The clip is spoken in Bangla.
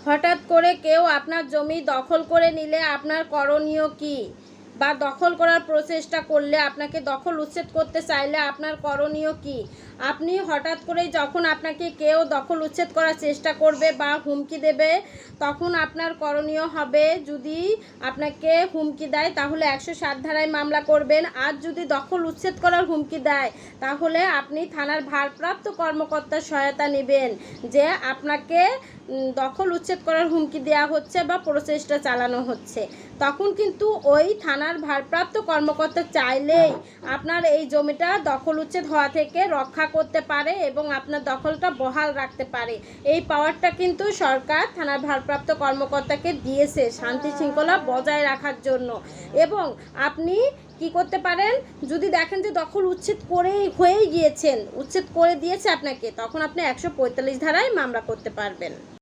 হঠাৎ করে কেউ আপনার জমি দখল করে নিলে আপনার করণীয় কী? বা দখল করার প্রচেষ্টা করলে, আপনাকে দখল উচ্ছেদ করতে চাইলে আপনার করণীয় কী? আপনি হঠাৎ করেই যখন আপনাকে কেউ দখল উচ্ছেদ করার চেষ্টা করবে বা হুমকি দেবে, তখন আপনার করণীয় হবে, যদি আপনাকে হুমকি দেয় তাহলে 107 ধারায় মামলা করবেন। আর যদি দখল উচ্ছেদ করার হুমকি দেয় তাহলে আপনি থানার ভারপ্রাপ্ত কর্মকর্তার সহায়তা নেবেন, যে আপনাকে দখল উচ্ছেদ করার হুমকি দেওয়া হচ্ছে বা প্রচেষ্টা চালানো হচ্ছে। তখন কিন্তু ওই থানার ভারপ্রাপ্ত কর্মকর্তা চাইলেই আপনার এই জমিটা দখল উচ্ছেদ হওয়া থেকে রক্ষা করতে পারে এবং আপনার দখলটা বহাল রাখতে পারে। এই পাওয়ারটা কিন্তু সরকার থানার ভারপ্রাপ্ত কর্মকর্তাকে দিয়েছে শান্তি শৃঙ্খলা বজায় রাখার জন্য। এবং আপনি কি করতে পারেন, যদি দেখেন যে দখল উচ্ছেদ হয়েই গিয়েছেন, উচ্ছেদ করে দিয়েছে আপনাকে, তখন আপনি 145 ধারায় মামলা করতে পারবেন।